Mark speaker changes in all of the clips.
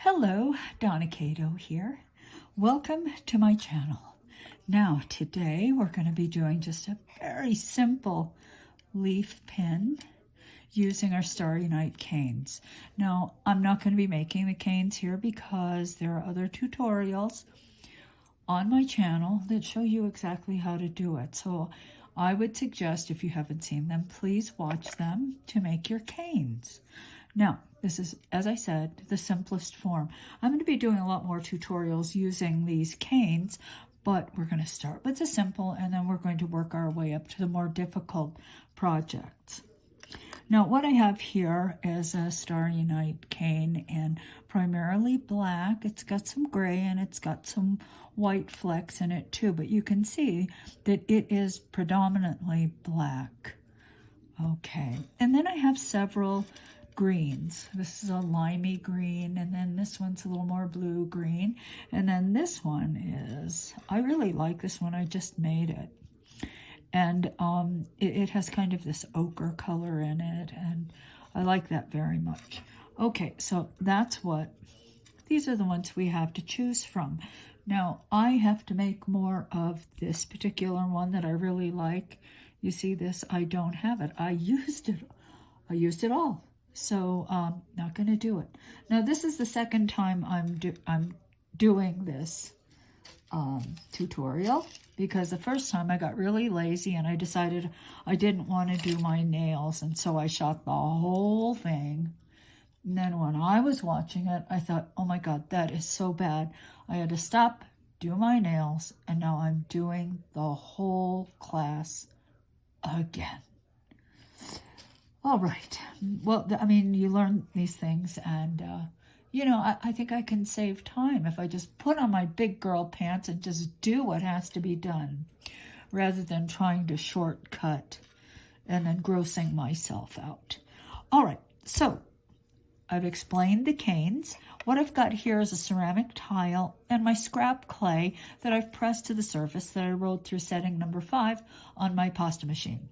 Speaker 1: Hello, Donna Kato here. Welcome to my channel. Now, today we're going to be doing just a very simple leaf pin using our Starry Night canes. Now, I'm not going to be making the canes here because there are other tutorials on my channel that show you exactly how to do it. So I would suggest, if you haven't seen them, please watch them to make your canes. Now, this is, as I said, the simplest form. I'm going to be doing a lot more tutorials using these canes, but we're going to start with the simple, and then we're going to work our way up to the more difficult projects. Now, what I have here is a Starry Night cane, and primarily black. It's got some gray, and it's got some white flecks in it too, but you can see that it is predominantly black. Okay, and then I have several greens. This is a limey green, and then this one's a little more blue green, and then this one is, I really like this one, I just made it, and it has kind of this ochre color in it, and I like that very much. Okay, so these are the ones we have to choose from. Now, I have to make more of this particular one that I really like. You see this? I don't have it. I used it all. So not going to do it. Now, this is the second time I'm doing this tutorial, because the first time I got really lazy and I decided I didn't want to do my nails, and so I shot the whole thing. And then when I was watching it, I thought, oh my God, that is so bad. I had to stop, do my nails, and now I'm doing the whole class again. All right. Well, I mean, you learn these things, and, you know, I think I can save time if I just put on my big girl pants and just do what has to be done, rather than trying to shortcut and then grossing myself out. All right. So I've explained the canes. What I've got here is a ceramic tile and my scrap clay that I've pressed to the surface that I rolled through setting number 5 on my pasta machine.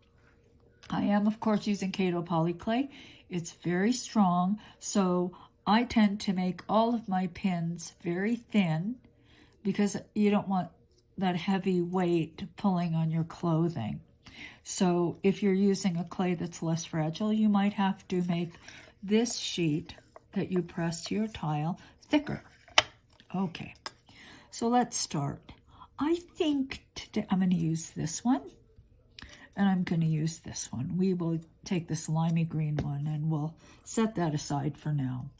Speaker 1: I am, of course, using Kato POLYCLAY. It's very strong, so I tend to make all of my pins very thin because you don't want that heavy weight pulling on your clothing. So if you're using a clay that's less fragile, you might have to make this sheet that you press to your tile thicker. Okay, so let's start. I think today I'm going to use this one. And I'm going to use this one. We will take this limey green one and we'll set that aside for now.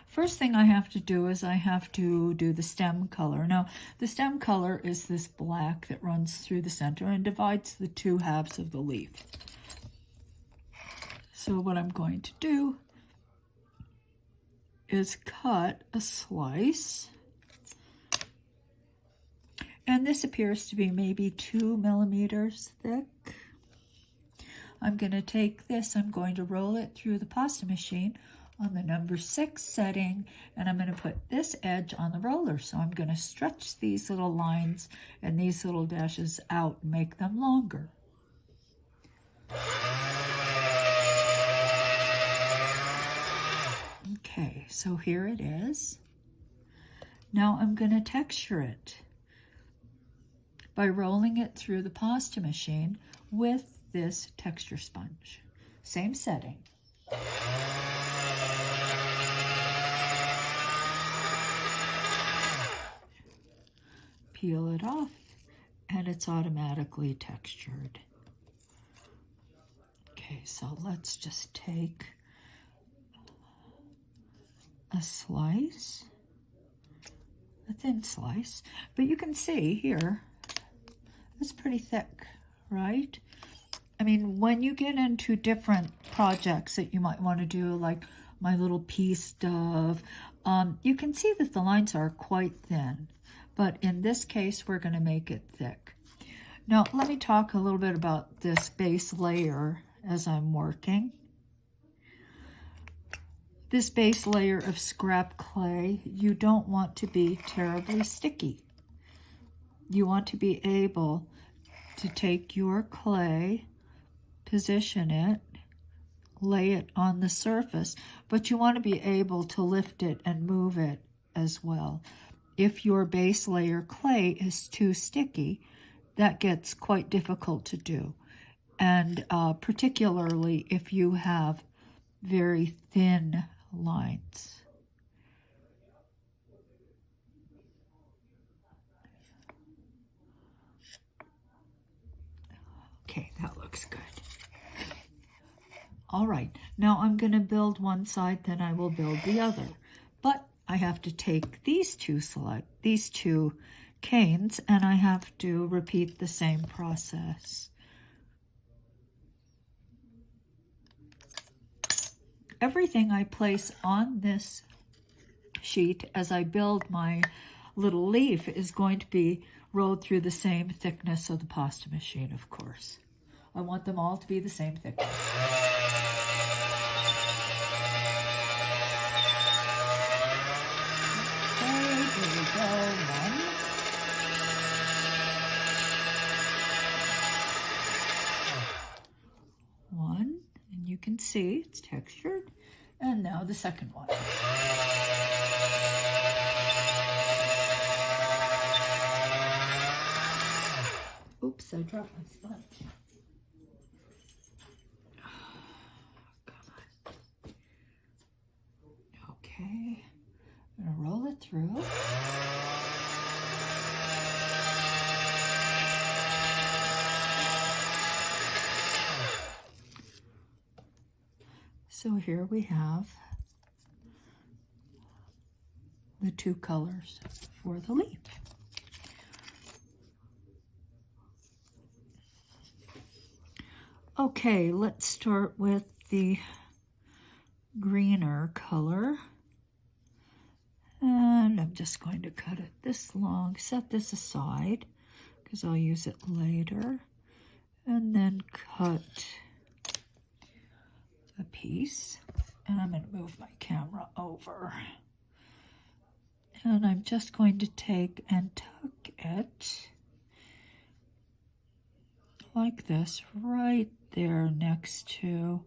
Speaker 1: First thing I have to do is I have to do the stem color. Now, the stem color is this black that runs through the center and divides the two halves of the leaf. So what I'm going to do is cut a slice. And this appears to be maybe 2 millimeters thick. I'm going to take this, I'm going to roll it through the pasta machine on the number 6 setting, and I'm going to put this edge on the roller. So I'm going to stretch these little lines and these little dashes out and make them longer. Okay, so here it is. Now I'm going to texture it by rolling it through the pasta machine with this texture sponge. Same setting. Peel it off, and it's automatically textured. Okay, so let's just take a slice, a thin slice, but you can see here, it's pretty thick, right? I mean, when you get into different projects that you might want to do, like my little pea stuff, you can see that the lines are quite thin. But in this case, we're going to make it thick. Now, let me talk a little bit about this base layer as I'm working. This base layer of scrap clay, you don't want to be terribly sticky. You want to be able to take your clay, position it, lay it on the surface, but you want to be able to lift it and move it as well. If your base layer clay is too sticky, that gets quite difficult to do. And particularly if you have very thin lines. Okay, that looks good. All right, now I'm going to build one side, then I will build the other. But I have to take these two canes, and I have to repeat the same process. Everything I place on this sheet as I build my little leaf is going to be rolled through the same thickness of the pasta machine, of course. I want them all to be the same thickness. Okay, here we go. One, and you can see it's textured. And now the second one. Oops, I dropped my sponge. Come on. Okay, I'm gonna roll it through. So here we have the two colors for the leaf. Okay, let's start with the greener color. And I'm just going to cut it this long, set this aside because I'll use it later. And then cut a piece, and I'm going to move my camera over, and I'm just going to take and tuck it like this right there next to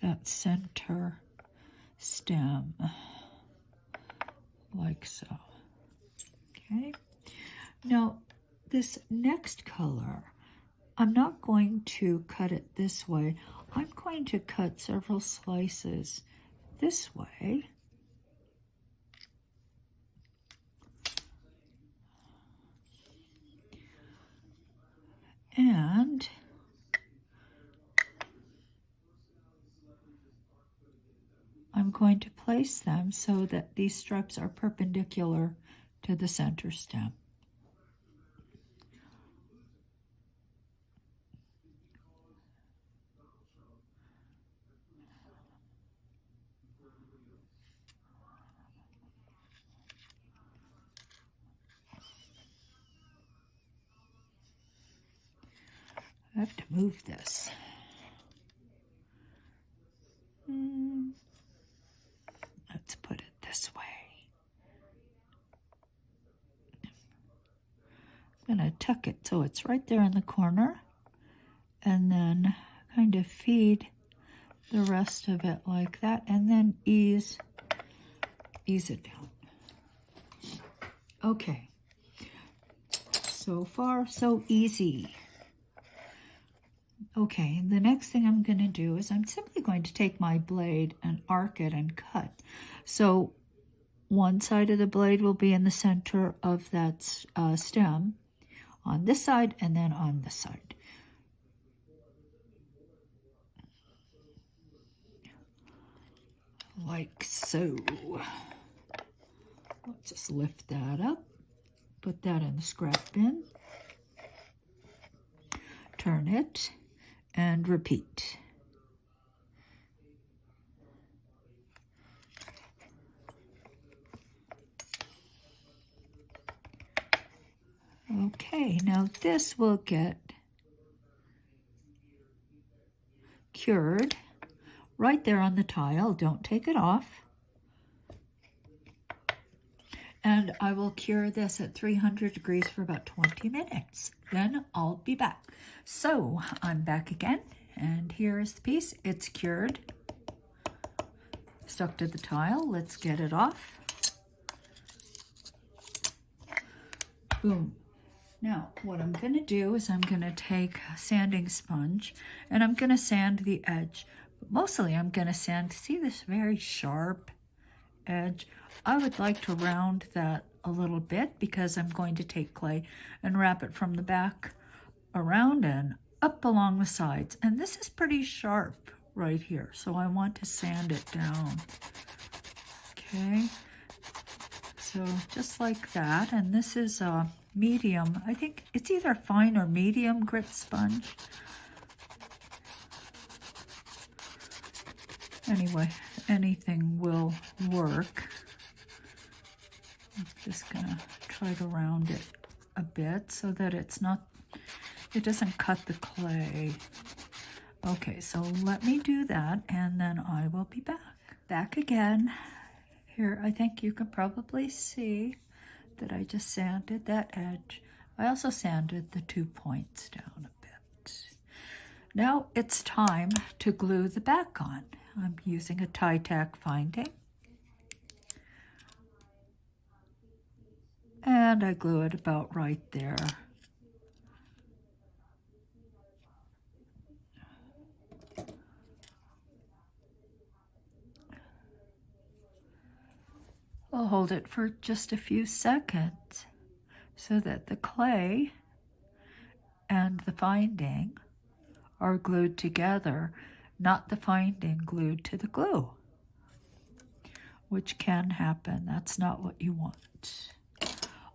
Speaker 1: that center stem, like so. Okay, now this next color, I'm not going to cut it this way. I'm going to cut several slices this way. And I'm going to place them so that these stripes are perpendicular to the center stem. I have to move this. Let's put it this way. I'm going to tuck it so it's right there in the corner, and then kind of feed the rest of it like that, and then ease it down. Okay, so far so easy. Okay, the next thing I'm going to do is I'm simply going to take my blade and arc it and cut. So one side of the blade will be in the center of that stem on this side, and then on this side. Like so. Let's just lift that up, put that in the scrap bin, turn it, and repeat. Okay, now this will get cured right there on the tile. Don't take it off. And I will cure this at 300 degrees for about 20 minutes. Then I'll be back. So I'm back again, and here is the piece. It's cured, stuck to the tile. Let's get it off. Boom. Now, what I'm going to do is I'm going to take a sanding sponge and I'm going to sand the edge. But mostly I'm going to sand, see this very sharp edge? I would like to round that a little bit because I'm going to take clay and wrap it from the back around and up along the sides. And this is pretty sharp right here, so I want to sand it down. Okay, so just like that. And this is a medium, I think it's either fine or medium grit sponge. Anyway, anything will work. I'm just gonna try to round it a bit so that it doesn't cut the clay. Okay, so let me do that and then I will be back. Back again. Here, I think you can probably see that I just sanded that edge. I also sanded the 2 points down a bit. Now it's time to glue the back on. I'm using a tie-tack finding. And I glue it about right there. I'll hold it for just a few seconds so that the clay and the finding are glued together, not the finding glued to the glue, which can happen. That's not what you want.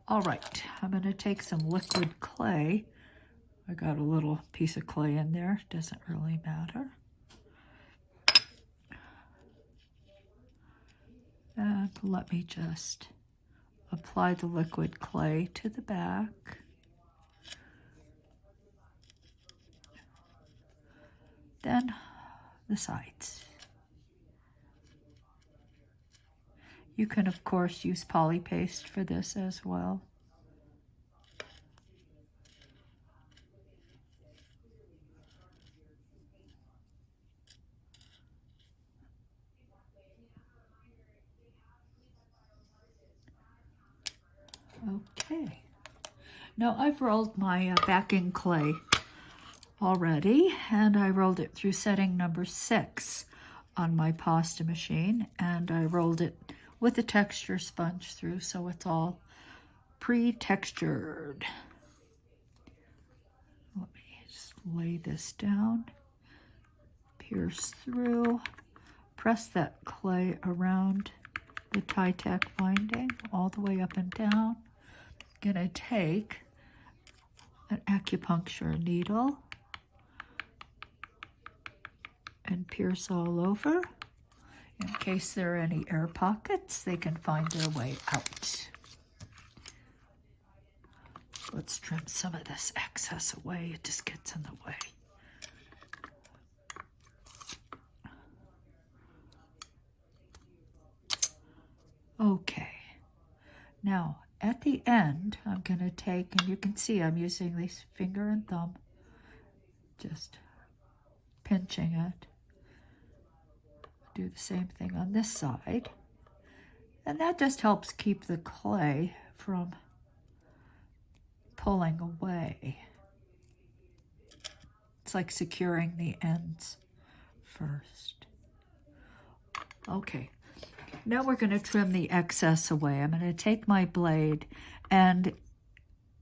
Speaker 1: All right, I'm going to take some liquid clay. I got a little piece of clay in there, doesn't really matter. And let me just apply the liquid clay to the back. Then the sides. You can, of course, use poly paste for this as well. Okay. Now I've rolled my backing clay already, and I rolled it through setting number 6 on my pasta machine, and I rolled it with a texture sponge through, so it's all pre-textured. Let me just lay this down, pierce through, press that clay around the tie-tack binding all the way up and down. I'm gonna take an acupuncture needle and pierce all over. In case there are any air pockets, they can find their way out. Let's trim some of this excess away. It just gets in the way. Okay. Now, at the end, I'm going to take, and you can see I'm using this finger and thumb, just pinching it. Do the same thing on this side. And that just helps keep the clay from pulling away. It's like securing the ends first. Okay, now we're going to trim the excess away. I'm going to take my blade, and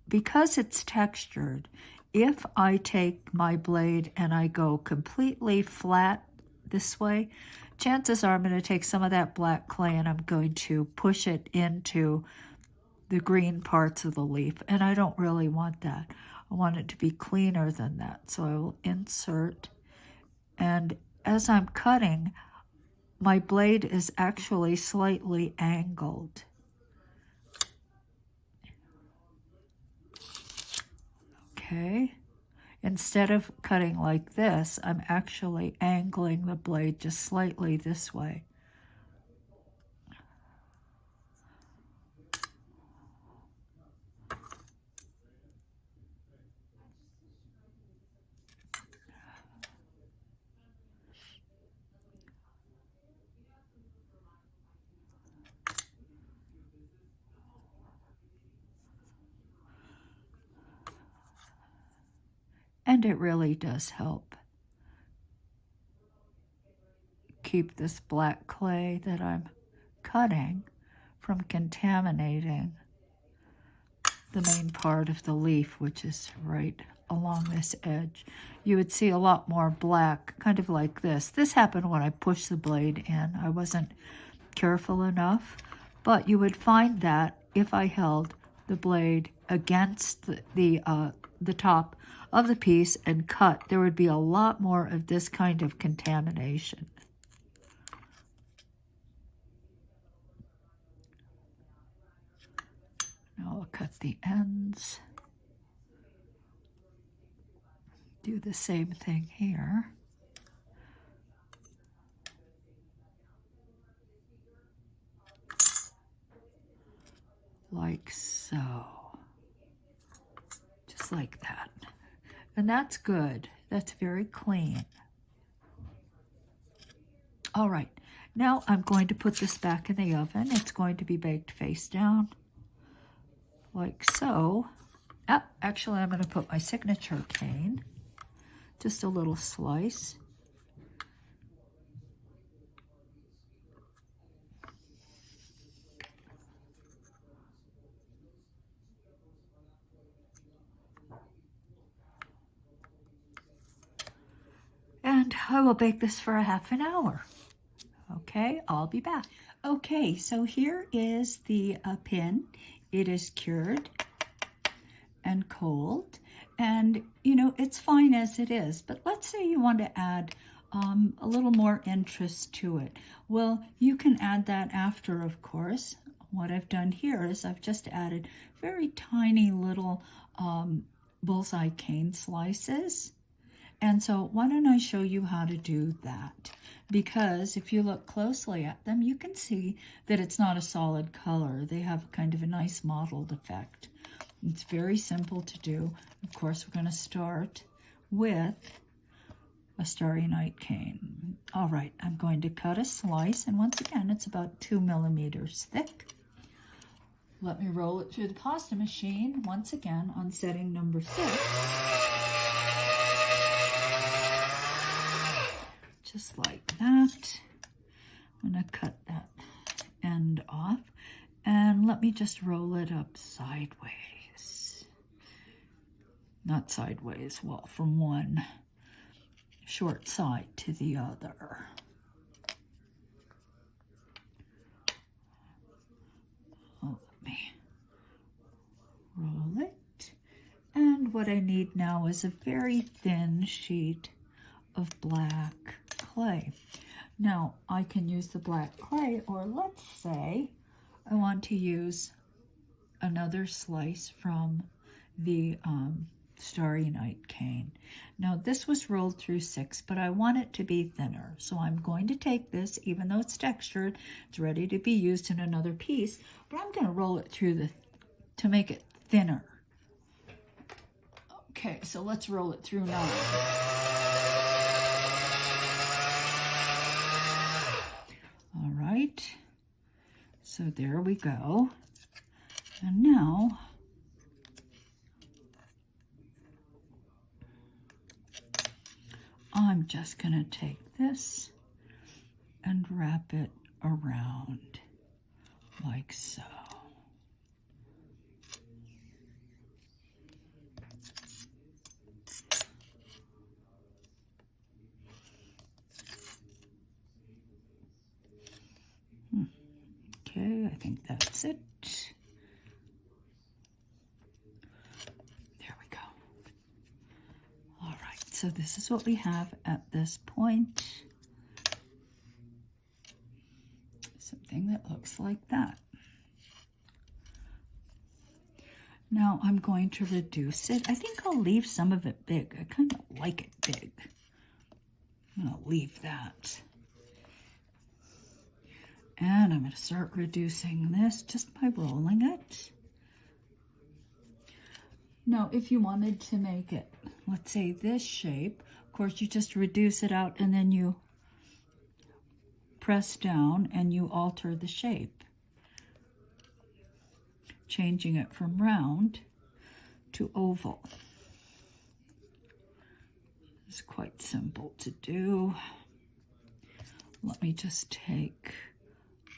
Speaker 1: because it's textured, if I take my blade and I go completely flat this way, chances are I'm going to take some of that black clay and I'm going to push it into the green parts of the leaf, and I don't really want that. I want it to be cleaner than that. So I will insert, and as I'm cutting, my blade is actually slightly angled. Okay. Instead of cutting like this, I'm actually angling the blade just slightly this way. And it really does help keep this black clay that I'm cutting from contaminating the main part of the leaf, which is right along this edge. You would see a lot more black, kind of like this. This happened when I pushed the blade in. I wasn't careful enough, but you would find that if I held the blade against the top of the piece and cut, there would be a lot more of this kind of contamination. Now I'll cut the ends. Do the same thing here. Like so. Just like that. And that's good. That's very clean. All right. Now I'm going to put this back in the oven. It's going to be baked face down. Like so. Actually, I'm going to put my signature cane. Just a little slice. And I will bake this for a half an hour. Okay, I'll be back. Okay, so here is the pin. It is cured and cold. And, you know, it's fine as it is. But let's say you want to add a little more interest to it. Well, you can add that after, of course. What I've done here is I've just added very tiny little bullseye cane slices. And so why don't I show you how to do that? Because if you look closely at them, you can see that it's not a solid color. They have kind of a nice mottled effect. It's very simple to do. Of course, we're going to start with a Starry Night cane. All right, I'm going to cut a slice, and once again, it's about 2 millimeters thick. Let me roll it through the pasta machine, once again, on setting number 6. Just like that. I'm going to cut that end off, and let me just roll it up sideways. Not sideways, well, from one short side to the other. Oh, let me roll it. And what I need now is a very thin sheet of black clay. Now, I can use the black clay, or let's say I want to use another slice from the Starry Night cane. Now, this was rolled through 6, but I want it to be thinner. So I'm going to take this, even though it's textured, it's ready to be used in another piece, but I'm going to roll it through to make it thinner. Okay, so let's roll it through now. All right, so there we go. And now, I'm just going to take this and wrap it around like so. Okay, I think that's it. There we go. All right, so this is what we have at this point. Something that looks like that. Now I'm going to reduce it. I think I'll leave some of it big. I kind of like it big. I'm going to leave that. And I'm going to start reducing this just by rolling it. Now, if you wanted to make it, let's say this shape, of course, you just reduce it out and then you press down and you alter the shape, changing it from round to oval. It's quite simple to do. Let me just take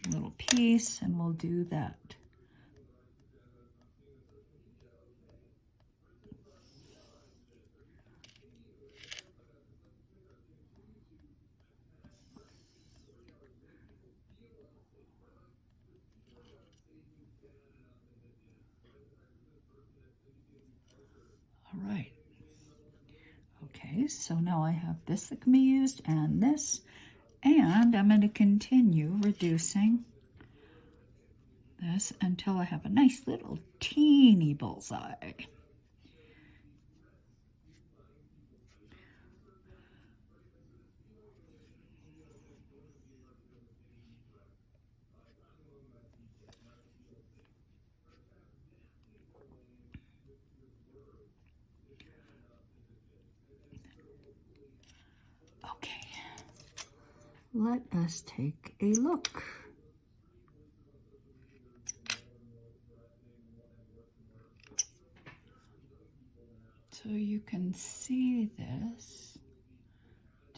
Speaker 1: a little piece and we'll do that. All right. Okay, so now I have this that can be used and this, and I'm going to continue reducing this until I have a nice little teeny bullseye. Okay, let us take a look. So you can see this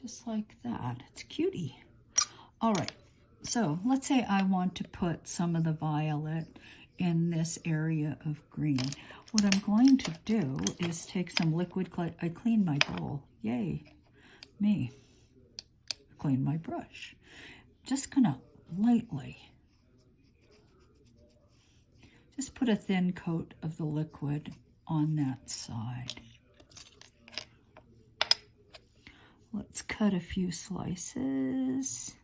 Speaker 1: just like that. It's cutie. All right, so let's say I want to put some of the violet in this area of green. What I'm going to do is take some liquid clay. I cleaned my bowl. Yay, me. Clean my brush. Just gonna lightly just put a thin coat of the liquid on that side. Let's cut a few slices.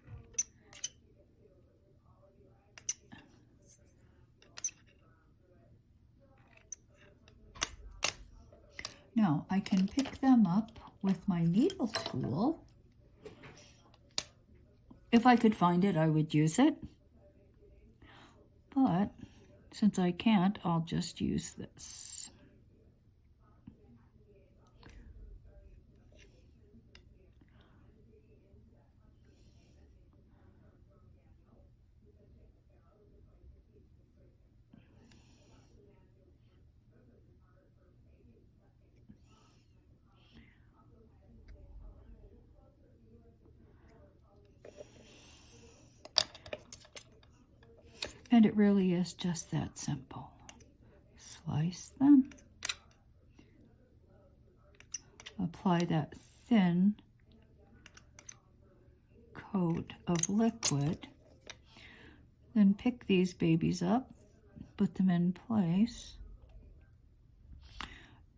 Speaker 1: Now I can pick them up with my needle tool. If I could find it, I would use it. But since I can't, I'll just use this. And it really is just that simple. Slice them. Apply that thin coat of liquid. Then pick these babies up, put them in place,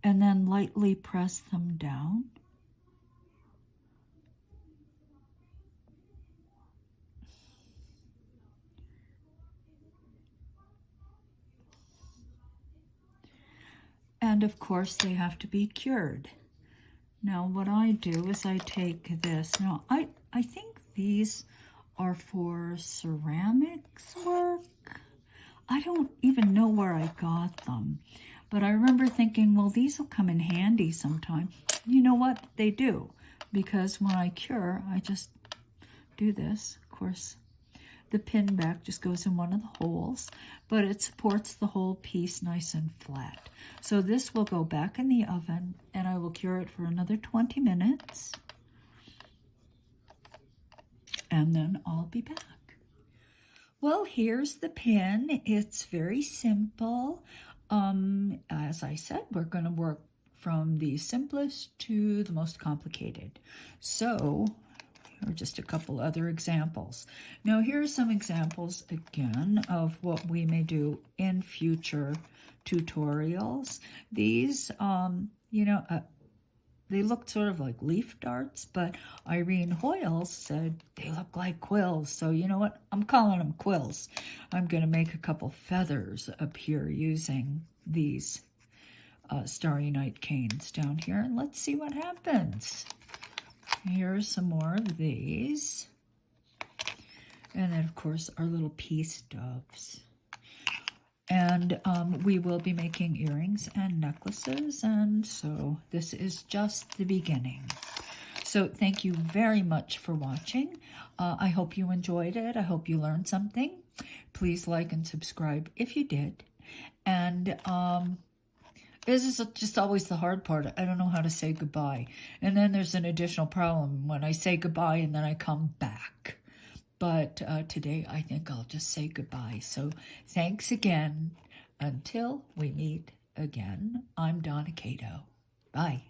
Speaker 1: and then lightly press them down. And of course they have to be cured. Now what I do is I take this. Now I think these are for ceramics work. I don't even know where I got them. But I remember thinking, well, these will come in handy sometime. You know what? They do. Because when I cure, I just do this. Of course, the pin back just goes in one of the holes, but it supports the whole piece nice and flat. So this will go back in the oven, and I will cure it for another 20 minutes. And then I'll be back. Well, here's the pin. It's very simple. As I said, we're going to work from the simplest to the most complicated. So here are just a couple other examples. Now, here are some examples, again, of what we may do in future tutorials. These, they look sort of like leaf darts, but Irene Hoyle said they look like quills. So you know what? I'm calling them quills. I'm going to make a couple feathers appear using these Starry Night canes down here. And let's see what happens. Here's some more of these. And then, of course, our little peace doves. And we will be making earrings and necklaces, and so this is just the beginning. So thank you very much for watching. I hope you enjoyed it. I hope you learned something. Please like and subscribe if you did. And This is just always the hard part. I don't know how to say goodbye. And then there's an additional problem when I say goodbye and then I come back. But today I think I'll just say goodbye. So thanks again. Until we meet again, I'm Donna Kato. Bye.